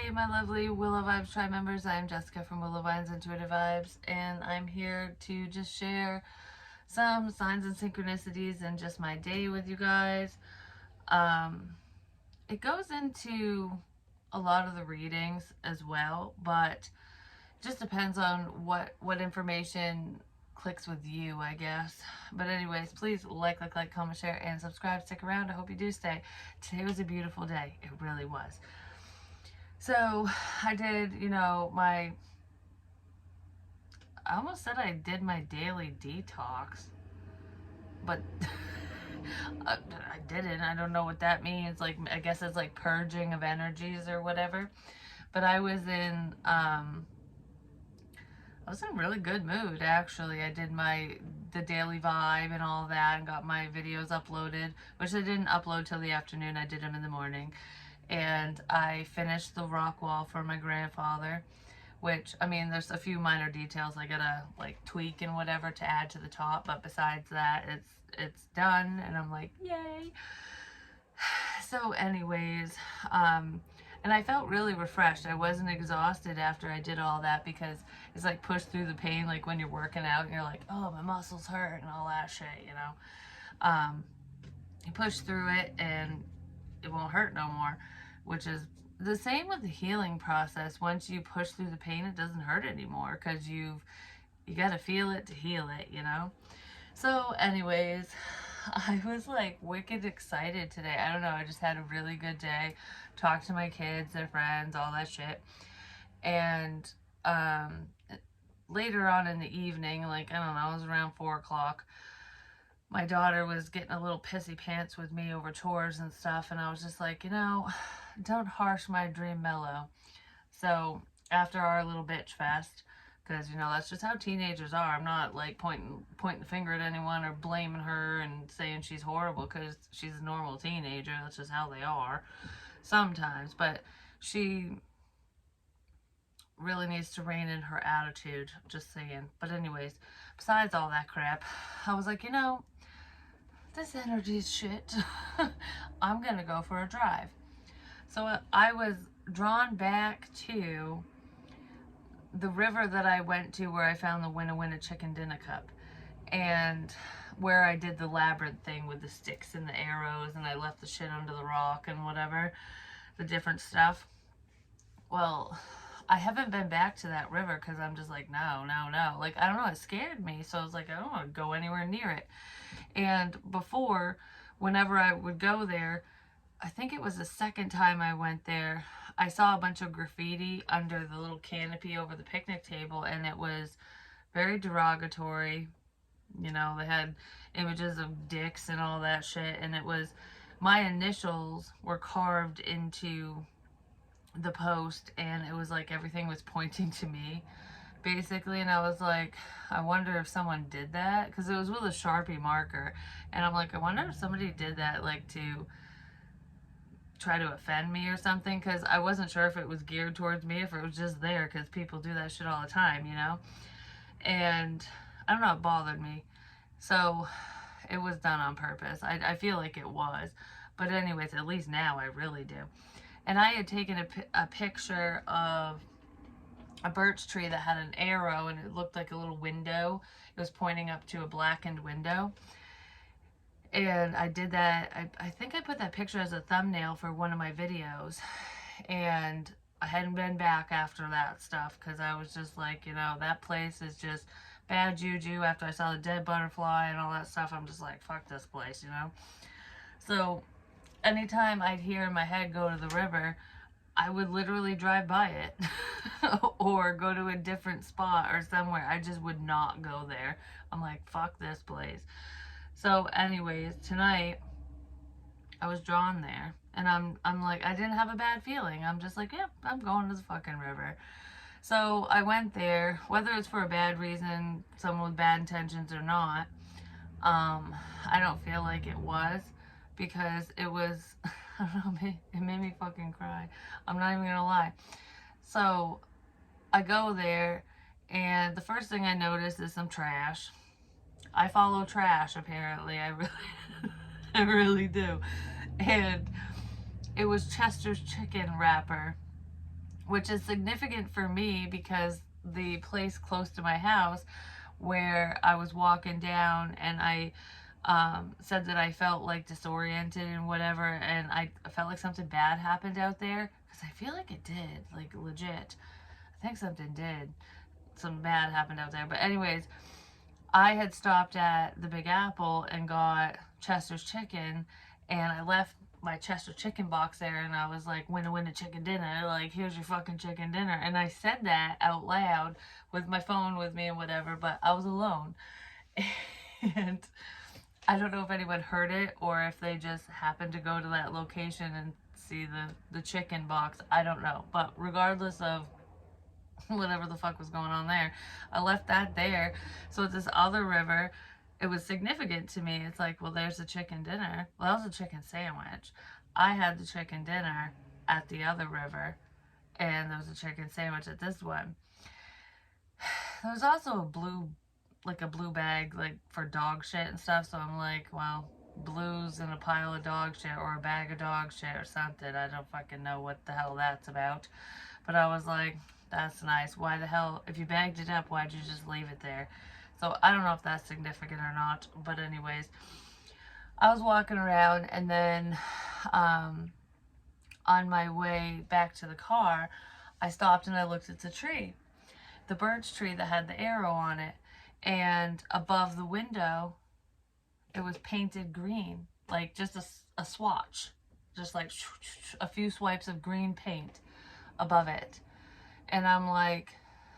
Hey my lovely Willow Vibes Tribe members, I am Jessica from Willow Vines Intuitive Vibes, and I'm here to just share some signs and synchronicities and just my day with you guys. It goes into a lot of the readings as well, but it just depends on what information clicks with you, I guess. But anyways, please like, comment, share, and subscribe. Stick around. I hope you do stay. Today was a beautiful day. It really was. So I did, I almost said I did my daily detox, but I didn't. I don't know what that means. Like, I guess it's like purging of energies or whatever. But I was in really good mood, actually. I did the daily vibe and all that and got my videos uploaded, which I didn't upload till the afternoon. I did them in the morning. And I finished the rock wall for my grandfather, which, I mean, there's a few minor details I gotta like tweak and whatever to add to the top, but besides that, it's done, and I'm like, yay. So anyways, and I felt really refreshed. I wasn't exhausted after I did all that, because it's like push through the pain, like when you're working out and you're like, oh, my muscles hurt and all that shit, you push through it and it won't hurt no more, which is the same with the healing process. Once you push through the pain, it doesn't hurt anymore, because you got to feel it to heal it, So anyways, I was like wicked excited today. I don't know, I just had a really good day. Talked to my kids, their friends, all that shit. And later on in the evening, like, I don't know, it was around 4 o'clock, my daughter was getting a little pissy pants with me over chores and stuff, and I was just like, don't harsh my dream mellow. So after our little bitch fest, because that's just how teenagers are. I'm not like pointing the finger at anyone or blaming her and saying she's horrible, because she's a normal teenager. That's just how they are sometimes. But she really needs to rein in her attitude, just saying. But anyways, besides all that crap, I was like, this energy's shit. I'm gonna go for a drive. So I was drawn back to the river that I went to, where I found the Winna Winna chicken dinner cup, and where I did the labyrinth thing with the sticks and the arrows, and I left the shit under the rock and whatever, the different stuff. Well, I haven't been back to that river, because I'm just like, no. Like, I don't know, it scared me. So I was like, I don't want to go anywhere near it. And before, whenever I would go there, I think it was the second time I went there, I saw a bunch of graffiti under the little canopy over the picnic table, and it was very derogatory. They had images of dicks and all that shit, and it was, my initials were carved into the post, and it was like everything was pointing to me, basically. And I was like, I wonder if someone did that, because it was with a Sharpie marker, and I'm like, I wonder if somebody did that, like, to try to offend me or something, because I wasn't sure if it was geared towards me, if it was just there, because people do that shit all the time, and I don't know, it bothered me. So it was done on purpose. I feel like it was, but anyways, at least now I really do. And I had taken a picture of a birch tree that had an arrow, and it looked like a little window. It was pointing up to a blackened window. And I did that. I think I put that picture as a thumbnail for one of my videos. And I hadn't been back after that stuff, because I was just like, that place is just bad juju. After I saw the dead butterfly and all that stuff, I'm just like, fuck this place, So anytime I'd hear in my head go to the river, I would literally drive by it or go to a different spot or somewhere. I just would not go there. I'm like, fuck this place. So anyways, tonight I was drawn there, and I'm like, I didn't have a bad feeling. I'm just like, yep, I'm going to the fucking river. So I went there, whether it's for a bad reason, someone with bad intentions or not. I don't feel like it was, because it was, I don't know, it made me fucking cry. I'm not even gonna lie. So I go there, and the first thing I notice is some trash. I follow trash, apparently. I really do. And it was Chester's chicken wrapper which is significant for me because the place close to my house where I was walking down and I said that I felt like disoriented and whatever, and I felt like something bad happened out there, because I feel like it did, like legit. I think something did. Some bad happened out there. But anyways, I had stopped at the Big Apple and got Chester's chicken, and I left my Chester chicken box there, and I was like, win a chicken dinner, like, here's your fucking chicken dinner. And I said that out loud with my phone with me and whatever, but I was alone. And I don't know if anyone heard it or if they just happened to go to that location and see the chicken box. I don't know. But regardless of whatever the fuck was going on there, I left that there. So at this other river, it was significant to me. It's like, well, there's the chicken dinner. Well, that was a chicken sandwich. I had the chicken dinner at the other river, and there was a chicken sandwich at this one. There was also a blue bag, like, for dog shit and stuff. So I'm like, well, blues in a pile of dog shit or a bag of dog shit or something. I don't fucking know what the hell that's about. But I was like, that's nice. Why the hell, if you bagged it up, why'd you just leave it there? So I don't know if that's significant or not. But anyways, I was walking around, and then on my way back to the car, I stopped and I looked at the tree. The birch tree that had the arrow on it. And above the window, it was painted green. Like just a swatch. Just like a few swipes of green paint above it. And I'm like,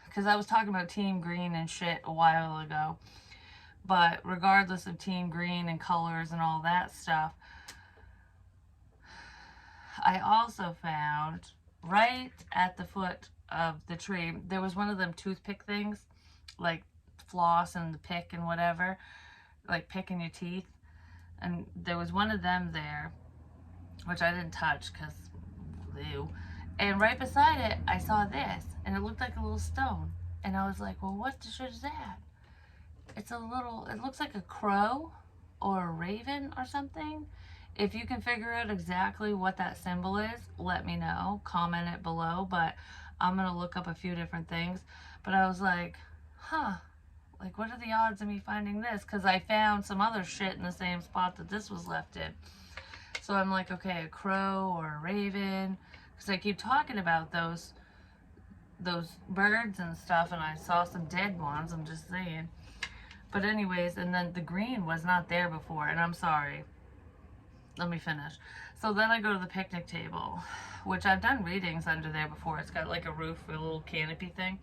because I was talking about Team Green and shit a while ago. But regardless of Team Green and colors and all that stuff, I also found right at the foot of the tree, there was one of them toothpick things, like floss and the pick and whatever, like picking your teeth. And there was one of them there, which I didn't touch because ew. And right beside it, I saw this, and it looked like a little stone. And I was like, well, what the shit is that? It's a little, it looks like a crow or a raven or something. If you can figure out exactly what that symbol is, let me know. Comment it below, but I'm going to look up a few different things. But I was like, huh, like, what are the odds of me finding this? Because I found some other shit in the same spot that this was left in. So I'm like, okay, a crow or a raven. Because I keep talking about those birds and stuff, and I saw some dead ones, I'm just saying. But anyways, and then the green was not there before, and I'm sorry. Let me finish. So then I go to the picnic table, which I've done readings under there before. It's got like a roof with a little canopy thing.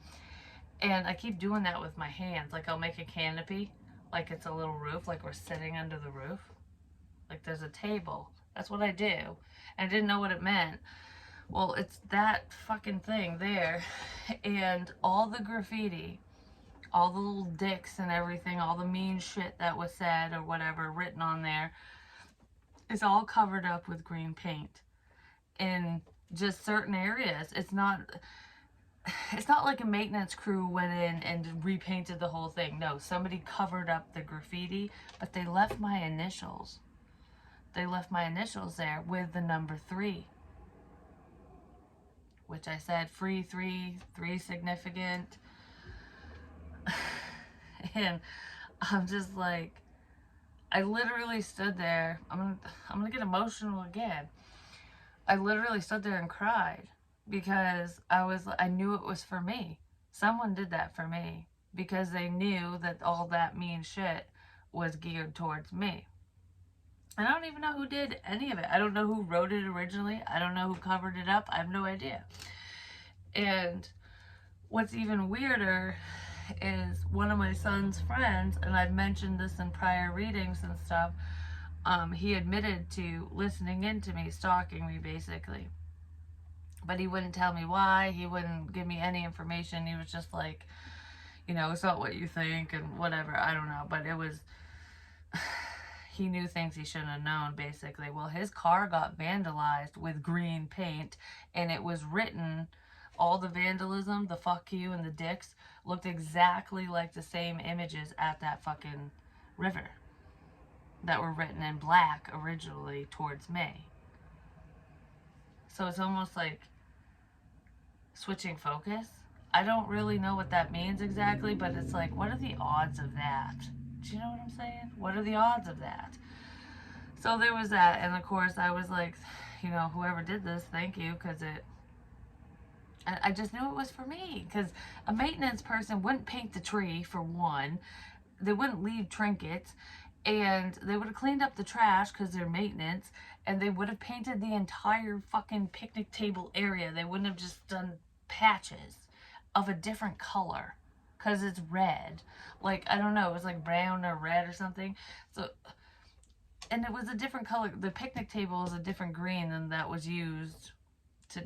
And I keep doing that with my hands. Like, I'll make a canopy, like it's a little roof, like we're sitting under the roof. Like there's a table. That's what I do. And I didn't know what it meant. Well, it's that fucking thing there. And all the graffiti, all the little dicks and everything, all the mean shit that was said or whatever written on there, is all covered up with green paint in just certain areas. It's not like a maintenance crew went in and repainted the whole thing. No, somebody covered up the graffiti, but they left my initials. They left my initials there with the number 3. Which I said, free 3 significant. And I'm just like, I literally stood there. I'm gonna get emotional again. I literally stood there and cried because I knew it was for me. Someone did that for me because they knew that all that mean shit was geared towards me. And I don't even know who did any of it. I don't know who wrote it originally. I don't know who covered it up. I have no idea. And what's even weirder is one of my son's friends, and I've mentioned this in prior readings and stuff, he admitted to listening into me, stalking me basically. But he wouldn't tell me why. He wouldn't give me any information. He was just like, it's not what you think and whatever. I don't know. But it was, he knew things he shouldn't have known, basically. Well, his car got vandalized with green paint, and it was written, all the vandalism, the fuck you and the dicks, looked exactly like the same images at that fucking river that were written in black originally towards me. So it's almost like switching focus. I don't really know what that means exactly, but it's like, what are the odds of that? Do you know what I'm saying? What are the odds of that? So there was that, and of course I was like, you know, whoever did this, thank you, because I just knew it was for me, because a maintenance person wouldn't paint the tree, for one. They wouldn't leave trinkets, and they would have cleaned up the trash because they're maintenance, and they would have painted the entire fucking picnic table area. They wouldn't have just done patches of a different color because it's red. Like, I don't know, it was like brown or red or something. So, and it was a different color. The picnic table is a different green than that was used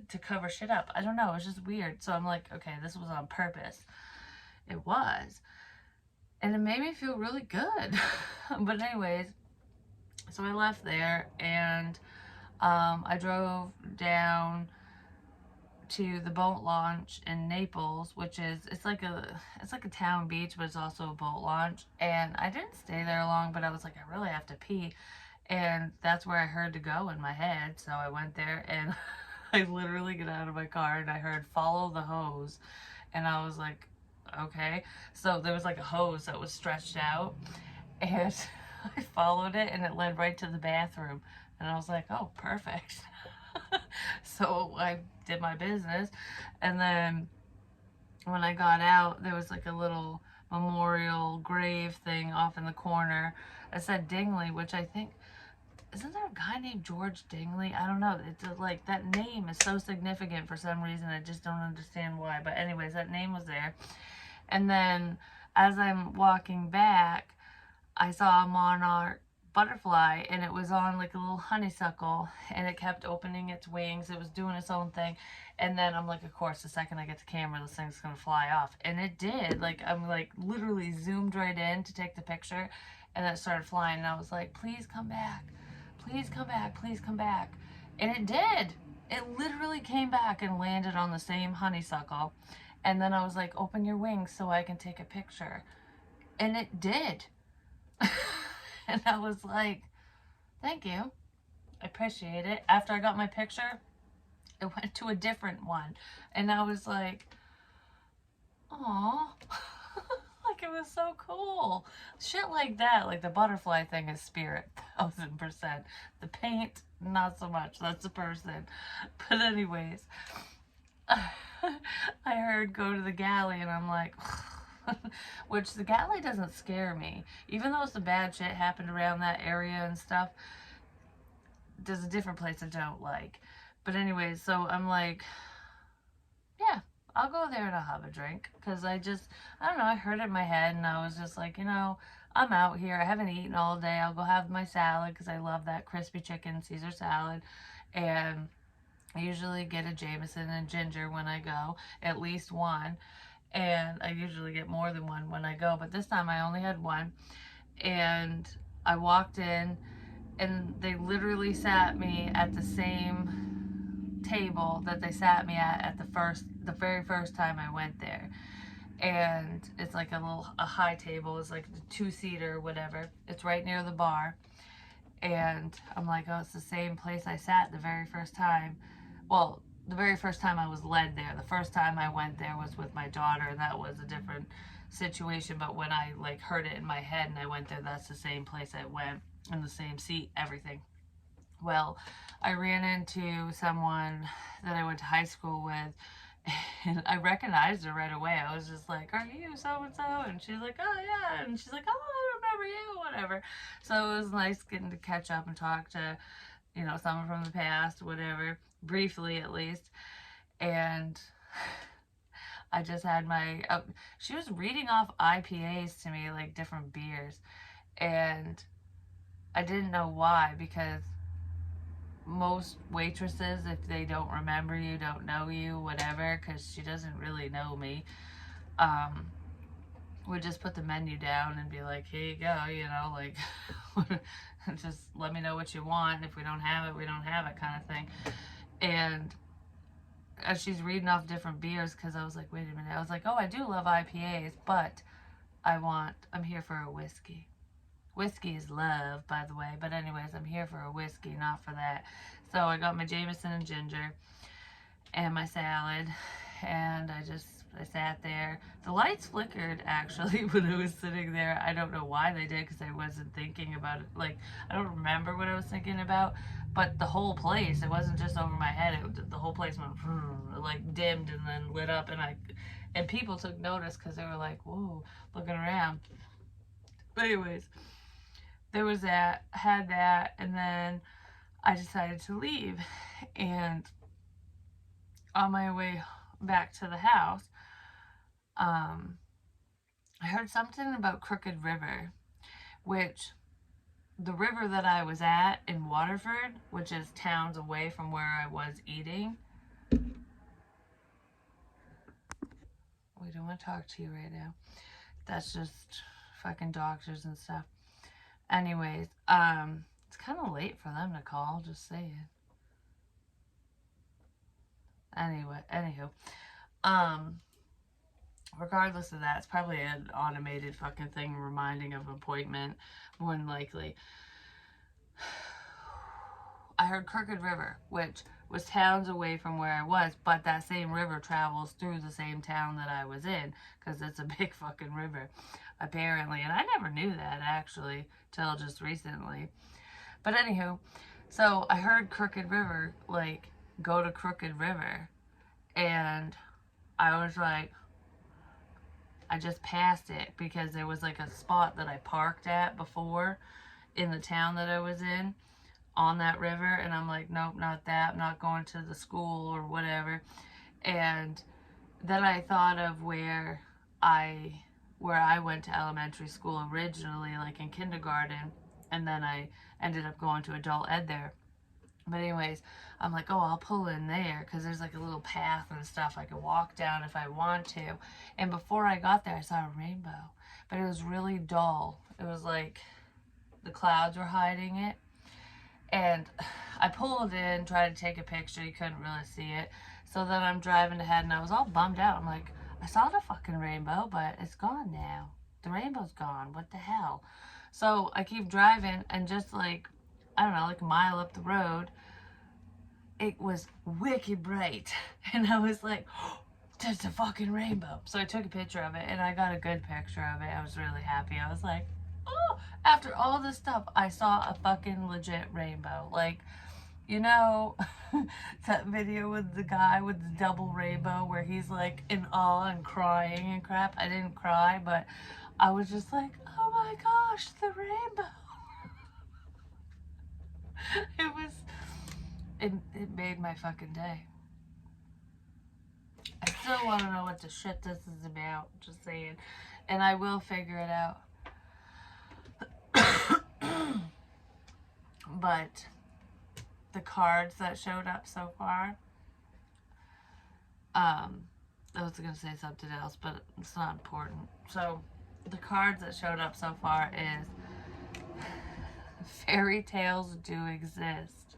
to cover shit up. I don't know, it's just weird. So I'm like, okay, this was on purpose. It was. And it made me feel really good. But anyways, so I left there, and I drove down to the boat launch in Naples, which is, it's like a town beach, but it's also a boat launch. And I didn't stay there long, but I was like, I really have to pee, and that's where I heard to go in my head. So I went there, and I literally get out of my car and I heard follow the hose, and I was like, okay. So there was like a hose that was stretched out, and I followed it, and it led right to the bathroom, and I was like, oh, perfect. So I did my business, and then when I got out, there was like a little memorial grave thing off in the corner. It said Dingley, which I think, isn't there a guy named George Dingley? I don't know. It's like, that name is so significant for some reason. I just don't understand why. But anyways, that name was there. And then as I'm walking back, I saw a monarch butterfly, and it was on like a little honeysuckle, and it kept opening its wings. It was doing its own thing. And then I'm like, of course, the second I get the camera, this thing's gonna fly off. And it did. Like, I'm like literally zoomed right in to take the picture, and then it started flying, and I was like, please come back. Please come back. Please come back. And it did. It literally came back and landed on the same honeysuckle. And then I was like, open your wings so I can take a picture. And it did. And I was like, thank you. I appreciate it. After I got my picture, it went to a different one. And I was like, aw. Like, it was so cool. Shit like that, like the butterfly thing is spirit, 1000%. The paint, not so much. That's a person. But anyways, I heard go to the galley, and I'm like, which the galley doesn't scare me. Even though some bad shit happened around that area and stuff, there's a different place I don't like. But anyways, so I'm like, yeah, I'll go there and I'll have a drink. Because I don't know, I heard it in my head, and I was just like, you know, I'm out here. I haven't eaten all day. I'll go have my salad, because I love that crispy chicken Caesar salad. And I usually get a Jameson and ginger when I go, at least one. And I usually get more than one when I go, but this time I only had one. And I walked in, and they literally sat me at the same table that they sat me at the very first time I went there. And it's like a high table. It's like a 2-seater, whatever. It's right near the bar. And I'm like, oh, it's the same place I sat the very first time. Well, the very first time I was led there. The first time I went there was with my daughter, and that was a different situation. But when I like heard it in my head and I went there, that's the same place I went, in the same seat, everything. Well, I ran into someone that I went to high school with, and I recognized her right away. I was just like, are you so and so? And she's like, oh yeah. And she's like, oh, I remember you, whatever. So it was nice getting to catch up and talk to, you know, someone from the past, whatever, briefly at least. And I just had my, she was reading off IPAs to me, like different beers. And I didn't know why, because most waitresses, if they don't remember you, don't know you, whatever, because she doesn't really know me, would just put the menu down and be like, here you go, you know, like, just let me know what you want. If we don't have it, we don't have it, kind of thing. And as she's reading off different beers, because I was like, wait a minute, I was like, oh, I do love IPAs, but I'm here for a whiskey. Whiskey is love, by the way. But anyways, I'm here for a whiskey, not for that. So I got my Jameson and ginger and my salad. and I sat there. The lights flickered actually when I was sitting there. I don't know why they did, because I wasn't thinking about it. Like, I don't remember what I was thinking about, but the whole place, it wasn't just over my head. The whole place went like dimmed and then lit up, and people took notice because they were like, whoa, looking around. But anyways, there was that, had that, and then I decided to leave. And on my way back to the house, I heard something about Crooked River, which the river that I was at in Waterford, which is towns away from where I was eating. We don't want to talk to you right now. That's just fucking doctors and stuff. Anyways, it's kind of late for them to call, just saying. Anywho, regardless of that, it's probably an automated fucking thing reminding of an appointment, more than likely. I heard Crooked River, which was towns away from where I was, but that same river travels through the same town that I was in, because it's a big fucking river, apparently. And I never knew that, actually, till just recently. But anywho, so I heard Crooked River, like, go to Crooked River, and I was like, I just passed it, because there was like a spot that I parked at before in the town that I was in on that river, and I'm like, nope, not that. I'm not going to the school or whatever. And then I thought of where I went to elementary school originally, like in kindergarten, and then I ended up going to adult ed there. But anyways, I'm like, oh, I'll pull in there, because there's like a little path and stuff I could walk down if I want to. And before I got there, I saw a rainbow, but it was really dull. It was like the clouds were hiding it. And I pulled in, tried to take a picture. You couldn't really see it. So then I'm driving ahead, and I was all bummed out. I'm like, I saw the fucking rainbow, but it's gone now. The rainbow's gone. What the hell? So I keep driving, and just like, I don't know, like a mile up the road, it was wicked bright. And I was like, oh, there's a fucking rainbow. So I took a picture of it, and I got a good picture of it. I was really happy. I was like, oh, after all this stuff, I saw a fucking legit rainbow. Like, you know, that video with the guy with the double rainbow where he's like in awe and crying and crap. I didn't cry, but I was just like, oh my gosh, the rainbow. It made my fucking day. I still want to know what the shit this is about, just saying. And I will figure it out. But the cards that showed up so far, I was going to say something else, but it's not important. So the cards that showed up so far is fairy tales do exist,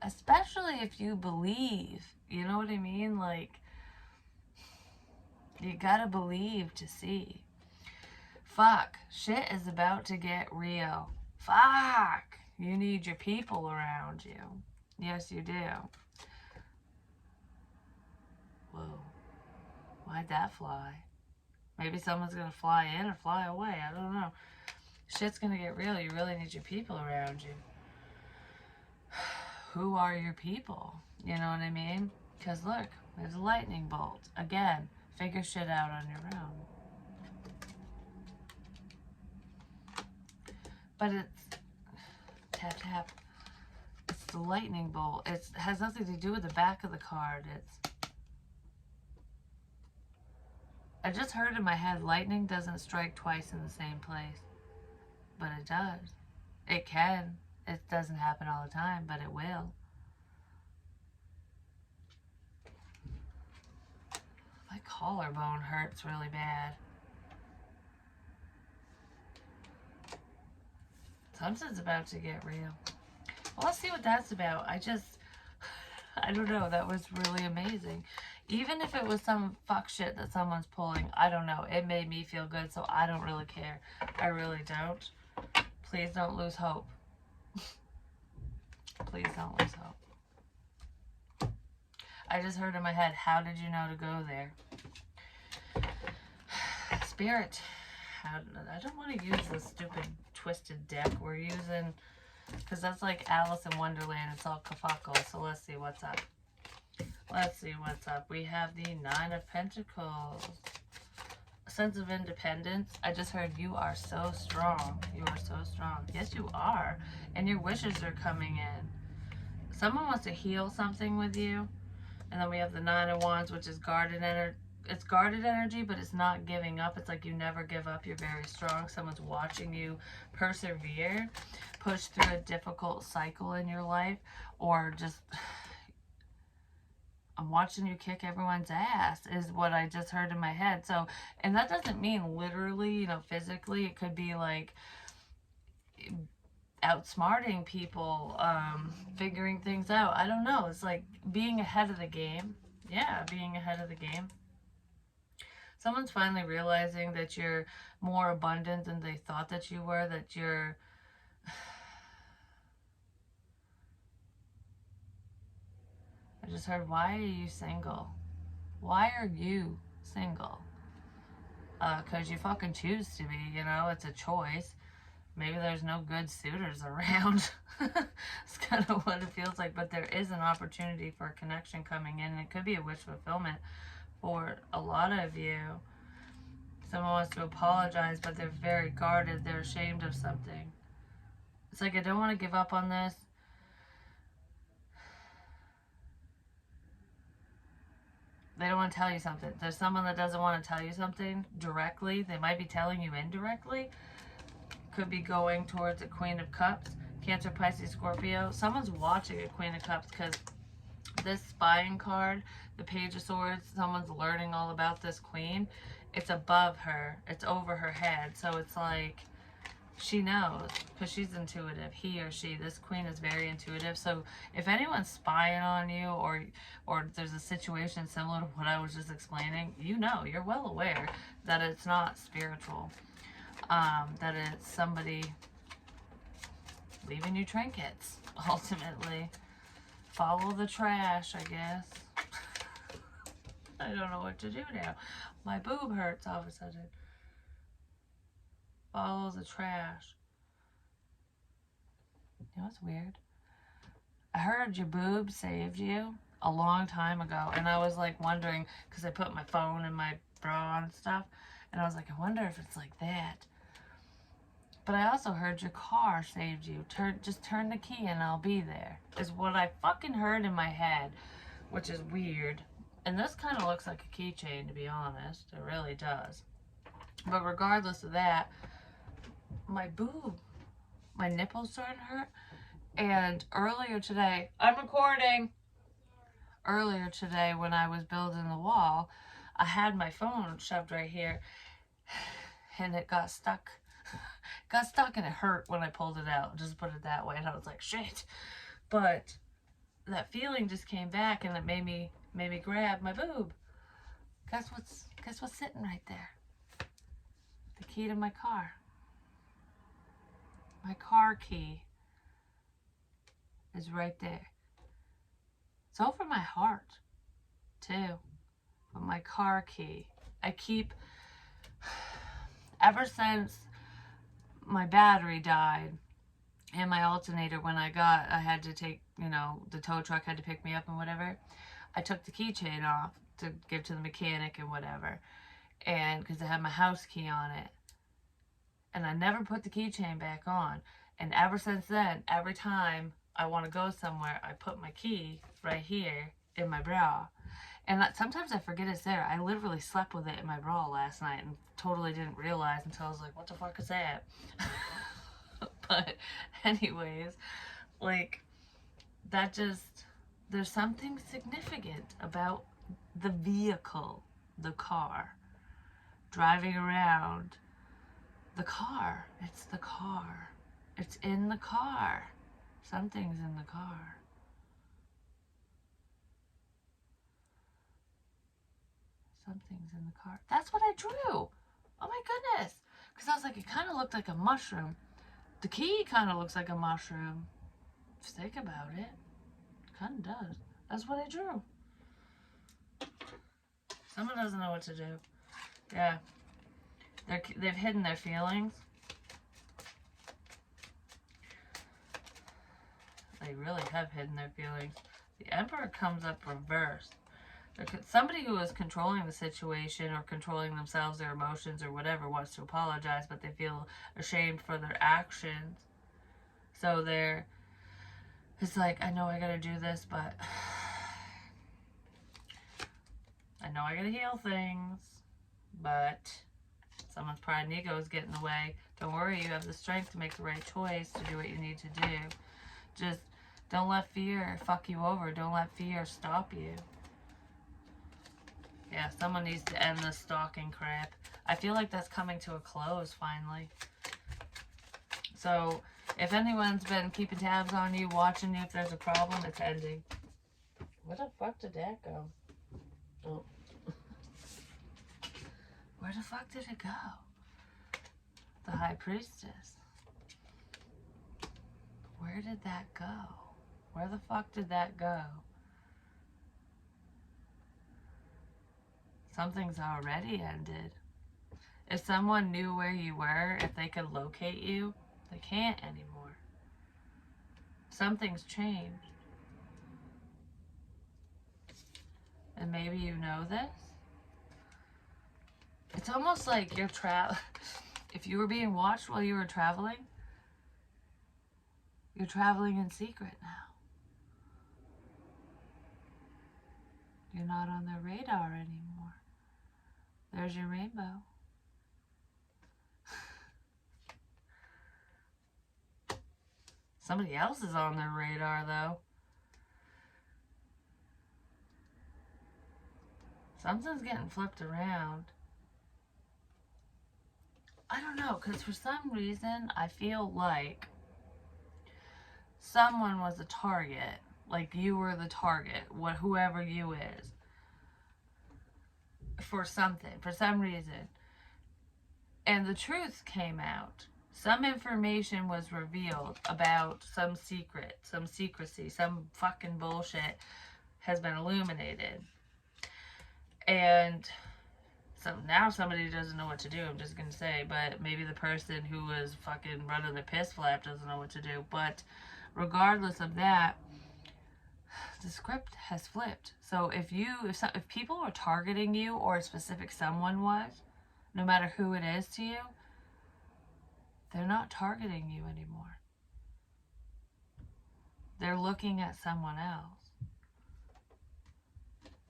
especially if you believe. You know what I mean? Like, you gotta believe to see. Fuck, shit is about to get real. Fuck, you need your people around you. Yes, you do. Whoa, why'd that fly? Maybe someone's gonna fly in or fly away. I don't know. Shit's gonna get real. You really need your people around you. Who are your people? You know what I mean? Because look, there's a lightning bolt. Again, figure shit out on your own. But it's tap tap. It's the lightning bolt. It has nothing to do with the back of the card. I just heard in my head, lightning doesn't strike twice in the same place. But it does. It can. It doesn't happen all the time, but it will. My collarbone hurts really bad. Something's about to get real. Well, let's see what that's about. I don't know. That was really amazing. Even if it was some fuck shit that someone's pulling, I don't know. It made me feel good, so I don't really care. I really don't. Please don't lose hope. Please don't lose hope. I just heard in my head, how did you know to go there? Spirit, I don't want to use this stupid twisted deck we're using, because that's like Alice in Wonderland. It's all kafuckle. So let's see what's up. Let's see what's up. We have the Nine of Pentacles. A sense of independence. I just heard you are so strong. You are so strong. Yes, you are. And your wishes are coming in. Someone wants to heal something with you. And then we have the Nine of Wands, which is guarded energy. It's guarded energy, but it's not giving up. It's like you never give up. You're very strong. Someone's watching you persevere, push through a difficult cycle in your life, or just, I'm watching you kick everyone's ass is what I just heard in my head. So, and that doesn't mean literally, you know, physically. It could be like outsmarting people, figuring things out. I don't know. It's like being ahead of the game. Yeah, being ahead of the game. Someone's finally realizing that you're more abundant than they thought that you were, that you're... I just heard, why are you single? Why are you single? Because you fucking choose to be, you know, it's a choice. Maybe there's no good suitors around. It's kind of what it feels like, but there is an opportunity for a connection coming in, and it could be a wish fulfillment for a lot of you. Someone wants to apologize, but they're very guarded. They're ashamed of something. It's like, I don't want to give up on this. They don't want to tell you something. There's someone that doesn't want to tell you something directly. They might be telling you indirectly. Could be going towards a Queen of Cups. Cancer, Pisces, Scorpio. Someone's watching a Queen of Cups because this spying card, the Page of Swords, someone's learning all about this queen. It's above her. It's over her head. So it's like she knows because she's intuitive. He or she, this queen is very intuitive. So if anyone's spying on you, or there's a situation similar to what I was just explaining, you know, you're well aware that it's not spiritual. That it's somebody leaving you trinkets, ultimately. Follow the trash, I guess. I don't know what to do now. My boob hurts all of a sudden. Follow the trash. You know what's weird? I heard your boob saved you a long time ago, and I was like wondering, because I put my phone in my bra and stuff, and I was like, I wonder if it's like that. But I also heard your car saved you. Just turn the key and I'll be there, is what I fucking heard in my head, which is weird. And this kind of looks like a keychain, to be honest. It really does. But regardless of that, my boob, my nipples started to hurt. And earlier today, I'm recording. Earlier today, when I was building the wall, I had my phone shoved right here, and it got stuck. Got stuck, and it hurt when I pulled it out. Just put it that way. And I was like, shit. But that feeling just came back, and it made me grab my boob. Guess what's sitting right there? The key to my car. My car key is right there. It's over my heart, too. But my car key, I keep, ever since my battery died and my alternator, when I had to take, you know, the tow truck had to pick me up and whatever, I took the keychain off to give to the mechanic and whatever, and because it had my house key on it, and I never put the keychain back on. And ever since then, every time I want to go somewhere, I put my key right here in my bra. And sometimes I forget it's there. I literally slept with it in my bra last night and totally didn't realize until I was like, what the fuck is that? But anyways, like, that just, there's something significant about the vehicle, the car, driving around. The car, it's the car. It's in the car. Something's in the car. Something's in the car. That's what I drew. Oh my goodness. Because I was like, it kind of looked like a mushroom. The key kind of looks like a mushroom. If you think about it, it kind of does. That's what I drew. Someone doesn't know what to do. Yeah. They've hidden their feelings. They really have hidden their feelings. The Emperor comes up reversed. Somebody who is controlling the situation or controlling themselves, their emotions, or whatever, wants to apologize, but they feel ashamed for their actions. So it's like, I know I gotta do this, but I know I gotta heal things, but someone's pride and ego is getting in the way. Don't worry, you have the strength to make the right choice, to do what you need to do. Just don't let fear fuck you over. Don't let fear stop you. Yeah, someone needs to end this stalking crap. I feel like that's coming to a close finally. So, if anyone's been keeping tabs on you, watching you, if there's a problem, it's ending. Where the fuck did that go? Oh. Where the fuck did it go? The High Priestess. Where did that go? Where the fuck did that go? Something's already ended. If someone knew where you were, if they could locate you, they can't anymore. Something's changed. And maybe you know this. It's almost like you're if you were being watched while you were traveling, you're traveling in secret now. You're not on their radar anymore. There's your rainbow. Somebody else is on their radar, though. Something's getting flipped around. I don't know, because for some reason, I feel like someone was a target. Like you were the target, whoever you is. For something, for some reason. And the truth came out. Some information was revealed about some secret, some secrecy, some fucking bullshit has been illuminated. And so now somebody doesn't know what to do, I'm just going to say. But maybe the person who was fucking running the piss flap doesn't know what to do. But regardless of that, the script has flipped. So if people are targeting you, or a specific someone was, no matter who it is to you, they're not targeting you anymore. They're looking at someone else.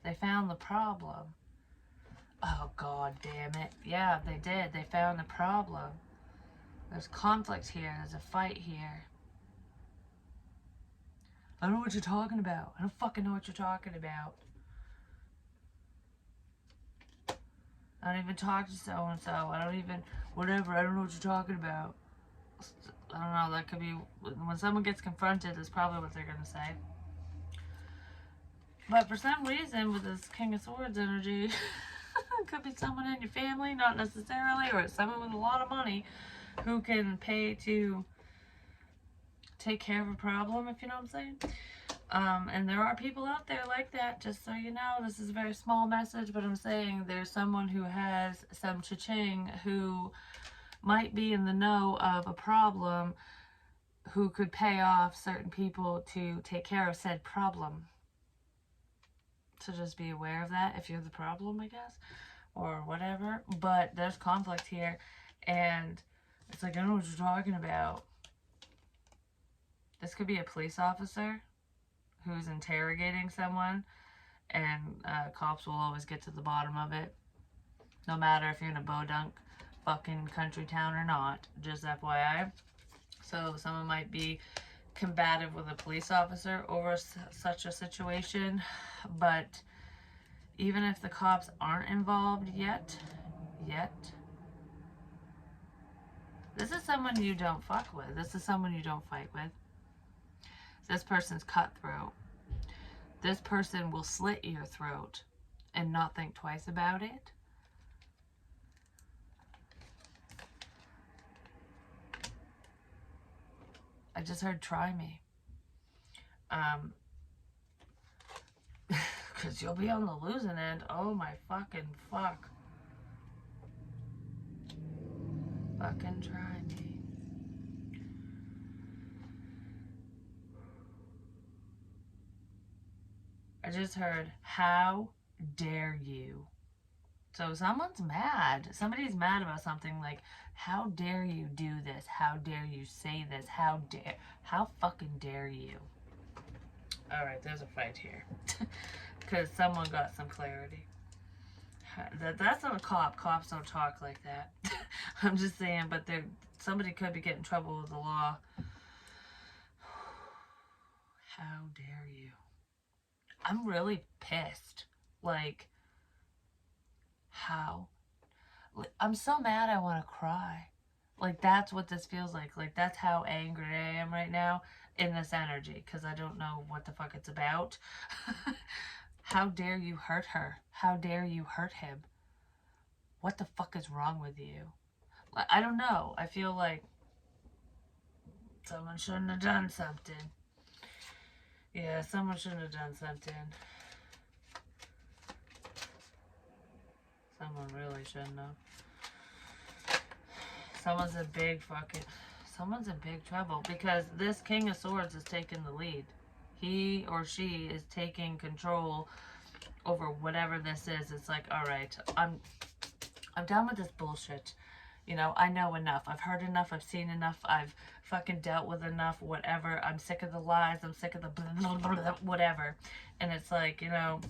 They found the problem. Oh, God damn it. Yeah, they did. They found the problem. There's conflict here. There's a fight here. I don't know what you're talking about. I don't fucking know what you're talking about. I don't even talk to so-and-so. I don't even, whatever, I don't know what you're talking about. I don't know, that could be, when someone gets confronted, that's probably what they're going to say. But for some reason, with this King of Swords energy, it could be someone in your family, not necessarily, or it's someone with a lot of money who can pay to take care of a problem, if you know what I'm saying. And there are people out there like that, just so you know. This is a very small message, but I'm saying there's someone who has some cha-ching who might be in the know of a problem, who could pay off certain people to take care of said problem. So just be aware of that if you're the problem, I guess, or whatever. But there's conflict here, and it's like, I don't know what you're talking about. This could be a police officer who's interrogating someone, and cops will always get to the bottom of it, no matter if you're in a bodunk fucking country town or not, just FYI. So someone might be combative with a police officer over such a situation, but even if the cops aren't involved yet, this is someone you don't fuck with. This is someone you don't fight with. This person's cutthroat. This person will slit your throat and not think twice about it. I just heard try me. Because you'll be on the losing end. Oh my fucking fuck. Fucking try me. I just heard, how dare you? So someone's mad. Somebody's mad about something, like, how dare you do this? How dare you say this? How fucking dare you? Alright, there's a fight here. Because someone got some clarity. That's not a cop. Cops don't talk like that. I'm just saying, but somebody could be getting in trouble with the law. How dare you? I'm really pissed. Like, how? I'm so mad I want to cry. Like, that's what this feels like. Like, that's how angry I am right now in this energy. Because I don't know what the fuck it's about. How dare you hurt her? How dare you hurt him? What the fuck is wrong with you? I don't know. I feel like someone shouldn't have done something. Yeah, someone shouldn't have done something. Someone really shouldn't have. Someone's in big trouble because this King of Swords is taking the lead. He or she is taking control over whatever this is. It's like, all right, I'm done with this bullshit. You know, I know enough. I've heard enough. I've seen enough. I've fucking dealt with enough. Whatever. I'm sick of the lies. I'm sick of the blah, blah, blah, blah, whatever. And it's like, you know,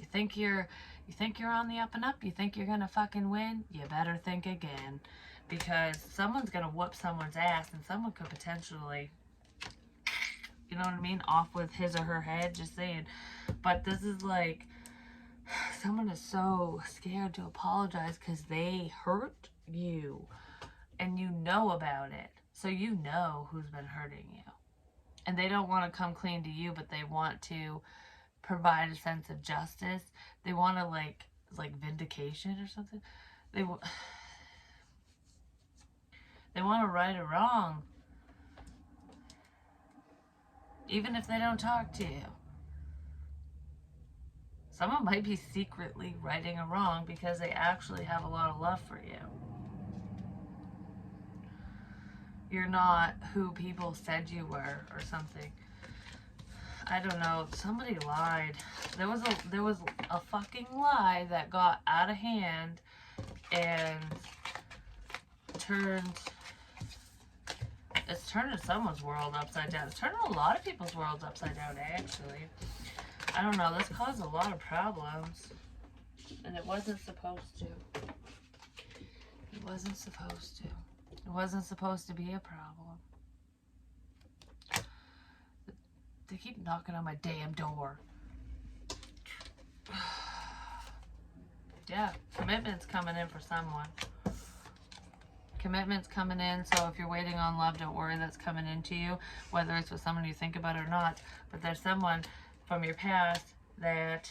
you think you're on the up and up? You think you're gonna fucking win? You better think again, because someone's gonna whoop someone's ass, and someone could potentially, you know what I mean, off with his or her head. Just saying. But this is like, someone is so scared to apologize because they hurt you and you know about it. So you know who's been hurting you. And they don't want to come clean to you, but they want to provide a sense of justice. They want to like vindication or something. They want to right a wrong. Even if they don't talk to you. Someone might be secretly righting a wrong because they actually have a lot of love for you. You're not who people said you were or something. I don't know. Somebody lied. There was a fucking lie that got out of hand and it's turning someone's world upside down. It's turning a lot of people's worlds upside down, actually. I don't know, this caused a lot of problems. And it wasn't supposed to. It wasn't supposed to. It wasn't supposed to be a problem. They keep knocking on my damn door. Yeah, commitment's coming in for someone. Commitment's coming in, so if you're waiting on love, don't worry, that's coming into you, whether it's with someone you think about or not. But there's someone from your past that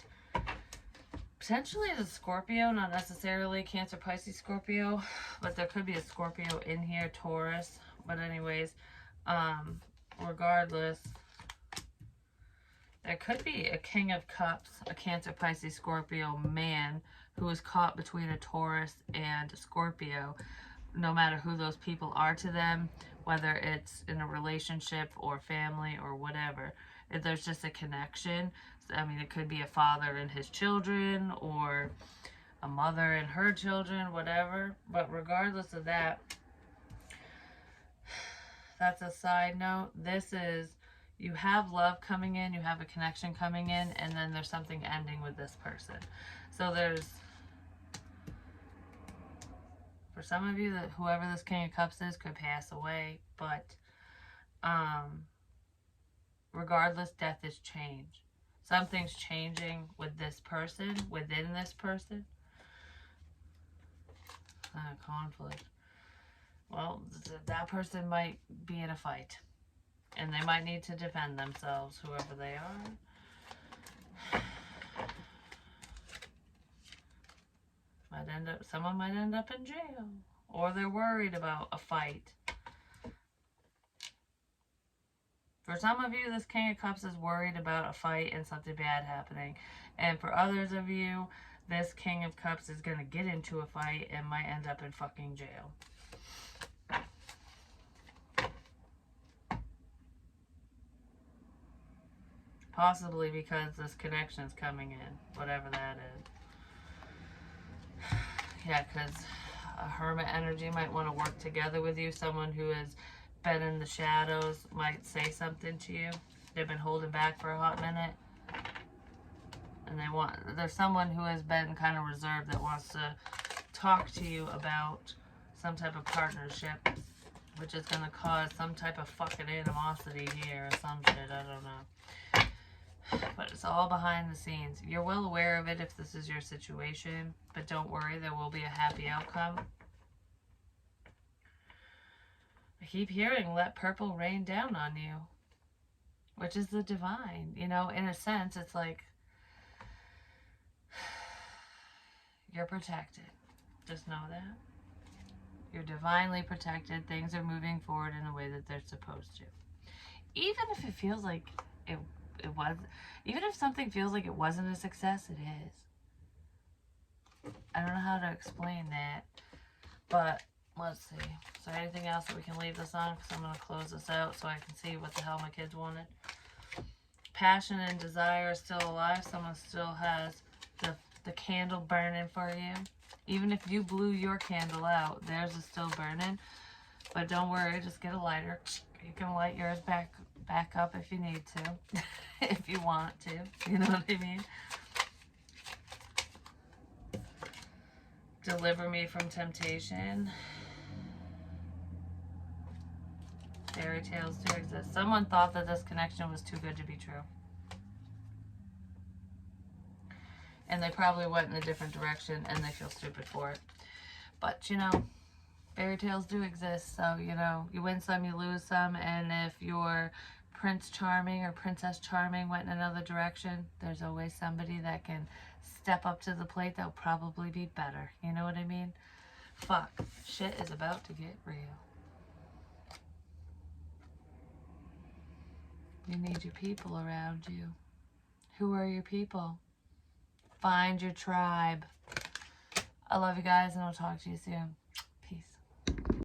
potentially is a Scorpio, not necessarily Cancer, Pisces, Scorpio, but there could be a Scorpio in here, Taurus. But anyways, regardless, there could be a King of Cups, a Cancer, Pisces, Scorpio man who is caught between a Taurus and a Scorpio, no matter who those people are to them, whether it's in a relationship or family or whatever. If there's just a connection, I mean, it could be a father and his children or a mother and her children, whatever. But regardless of that, that's a side note. This is, you have love coming in, you have a connection coming in, and then there's something ending with this person. So there's, for some of you, that whoever this King of Cups is could pass away, but regardless, death is change. Something's changing with this person, within this person. Conflict. Well, that person might be in a fight. And they might need to defend themselves, whoever they are. Someone might end up in jail. Or they're worried about a fight. For some of you, this King of Cups is worried about a fight and something bad happening. And for others of you, this King of Cups is going to get into a fight and might end up in fucking jail. Possibly because this connection is coming in, whatever that is. Yeah, because a hermit energy might want to work together with you. Someone who has been in the shadows might say something to you. They've been holding back for a hot minute. And there's someone who has been kind of reserved that wants to talk to you about some type of partnership, which is going to cause some type of fucking animosity here or some shit, I don't know. But it's all behind the scenes. You're well aware of it if this is your situation, but don't worry, there will be a happy outcome. I keep hearing, let purple rain down on you, which is the divine. You know, in a sense, it's like you're protected. Just know that. You're divinely protected. Things are moving forward in the way that they're supposed to. Even if it feels like it was, even if something feels like it wasn't a success, it is. I don't know how to explain that, but let's see. Is there anything else that we can leave this on? Because I'm going to close this out so I can see what the hell my kids wanted. Passion and desire are still alive. Someone still has the candle burning for you. Even if you blew your candle out, theirs is still burning. But don't worry, just get a lighter. You can light yours back up if you need to. If you want to. You know what I mean? Deliver me from temptation. Fairy tales do exist. Someone thought that this connection was too good to be true. And they probably went in a different direction and they feel stupid for it. But, you know, fairy tales do exist. So, you know, you win some, you lose some. And if your Prince Charming or Princess Charming went in another direction, there's always somebody that can step up to the plate that'll probably be better. You know what I mean? Fuck. Shit is about to get real. You need your people around you. Who are your people? Find your tribe. I love you guys, and I'll talk to you soon.